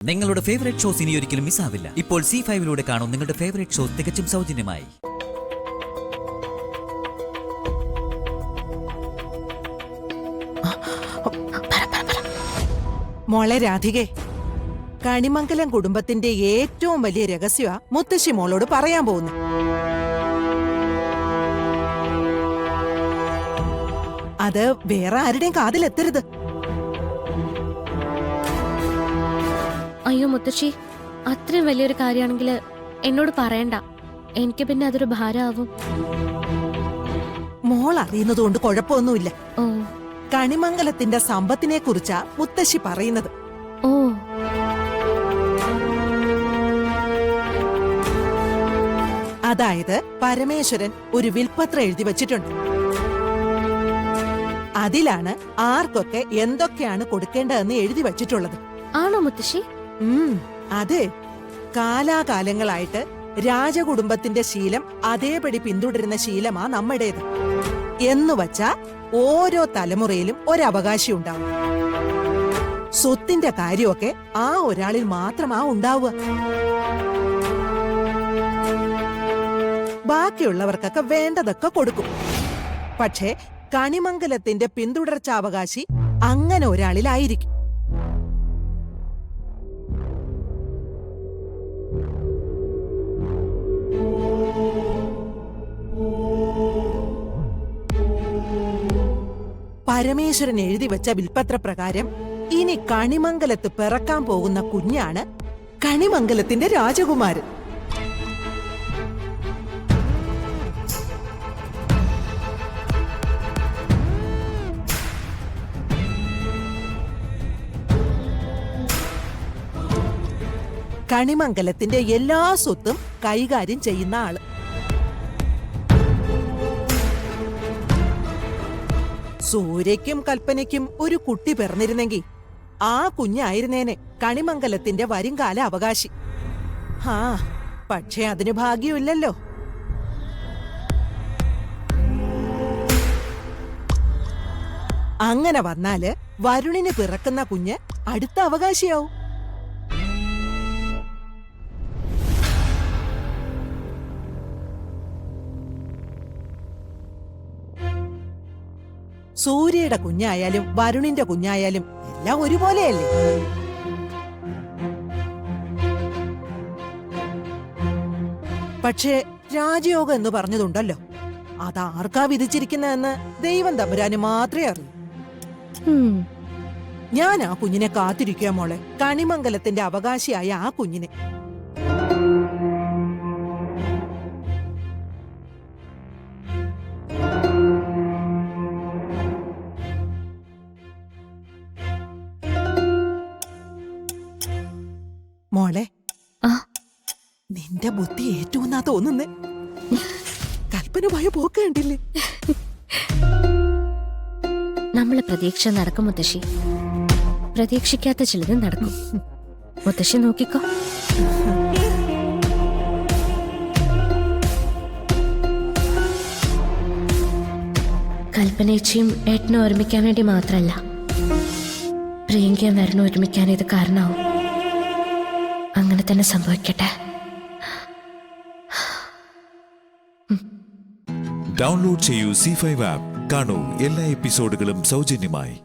നിങ്ങളുടെ favourite shows ഇനി ഒരിക്കലും മിസ്സാവില്ല. ഇപ്പോൾ C5-ലൂടെ കാണും നിങ്ങളുടെ ഫേവറേറ്റ് ഷോസ് തികച്ചും സൗജന്യമായി. മോളെ രാധികെ, കണിമംഗലം കുടുംബത്തിന്റെ ഏറ്റവും വലിയ രഹസ്യമാ മുത്തശ്ശി മോളോട് പറയാൻ പോകുന്നു. അത് വേറെ ആരുടെയും കാതിലെത്തരുത്. അയ്യോ മുത്തശ്ശി, അത്രയും വലിയൊരു കാര്യമാണെങ്കിൽ എന്നോട് പറയണ്ട. എനിക്ക് പിന്നെ അതൊരു ഭാരമാവും. മോൾ അറിയുന്നത് കൊണ്ട് കുഴപ്പമൊന്നുമില്ല. ഓ കണിമംഗലത്തിന്റെ സമ്പത്തിനെ കുറിച്ചാ മുത്തശ്ശി പറയുന്നത്. ഓ അതായത് പരമേശ്വരൻ ഒരു വിൽപ്പത്രം എഴുതി വച്ചിട്ടുണ്ട്. അതിലാണ് ആർക്കൊക്കെ എന്തൊക്കെയാണ് കൊടുക്കേണ്ടതെന്ന് എഴുതി വച്ചിട്ടുള്ളത്. ആണോ മുത്തശ്ശി? അതെ. കാലാകാലങ്ങളായിട്ട് രാജകുടുംബത്തിന്റെ ശീലം അതേപടി പിന്തുടരുന്ന ശീലമാ നമ്മുടേത്. എന്നുവച്ചാ ഓരോ തലമുറയിലും ഒരവകാശി ഉണ്ടാവും. സ്വത്തിന്റെ കാര്യമൊക്കെ ആ ഒരാളിൽ മാത്രമാ ഉണ്ടാവുക. ബാക്കിയുള്ളവർക്കൊക്കെ വേണ്ടതൊക്കെ കൊടുക്കും. പക്ഷേ കണിമംഗലത്തിന്റെ പിന്തുടർച്ചാവകാശി അങ്ങനെ ഒരാളിലായിരിക്കും. പരമേശ്വരൻ എഴുതി വെച്ച വിൽപ്പത്രപ്രകാരം ഇനി കണിമംഗലത്ത് പിറക്കാൻ പോകുന്ന കുഞ്ഞാണ് കണിമംഗലത്തിന്റെ രാജകുമാരൻ. കണിമംഗലത്തിന്റെ എല്ലാ സ്വത്തും കൈകാര്യം ചെയ്യുന്ന ആള്. സൂര്യയ്ക്കും കൽപ്പനയ്ക്കും ഒരു കുട്ടി പിറന്നിരുന്നെങ്കിൽ ആ കുഞ്ഞായിരുന്നേനെ കണിമംഗലത്തിന്റെ വരുംകാല അവകാശി. പക്ഷേ അതിന് ഭാഗ്യമില്ലല്ലോ. അങ്ങനെ വന്നാല് വരുണിന് പിറക്കുന്ന കുഞ്ഞ് അടുത്ത അവകാശിയാവും. സൂര്യയുടെ കുഞ്ഞായാലും വരുണിന്റെ കുഞ്ഞായാലും എല്ലാം ഒരുപോലെയല്ലേ? പക്ഷേ രാജയോഗം എന്ന് പറഞ്ഞതുണ്ടല്ലോ, അതാർക്കാ വിധിച്ചിരിക്കുന്നതെന്ന് ദൈവം തമ്പുരാന് മാത്രമേ അറിയൂ. ഞാൻ ആ കുഞ്ഞിനെ കാത്തിരിക്കുക മോളെ, കണിമംഗലത്തിന്റെ അവകാശിയായ ആ കുഞ്ഞിനെ. മോളെ, നിന്റെ ബുദ്ധി ഏറ്റവും തോന്നുന്നേ. കൽപ്പന പോയ പോക്ക് കണ്ടില്ലേ? നമ്മളെ പ്രതീക്ഷ നടക്കും മുത്തശ്ശി. പ്രതീക്ഷിക്കാത്ത ചിലത് നടക്കും. മുത്തശ്ശി നോക്കിക്കോ. കൽപ്പനേച്ചിയും ഏട്ടനും ഒരുമിക്കാൻ വേണ്ടി മാത്രല്ല, പ്രിയങ്കയും വരണം ഒരുമിക്കാൻ ഇത് കാരണമാവും. അങ്ങനെ തന്നെ സംഭവിക്കട്ടെ. ഡൗൺലോഡ് ചെയ്യൂ C5 ആപ്പ്. കാണൂ എല്ലാ എപ്പിസോഡുകളും സൗജന്യമായി.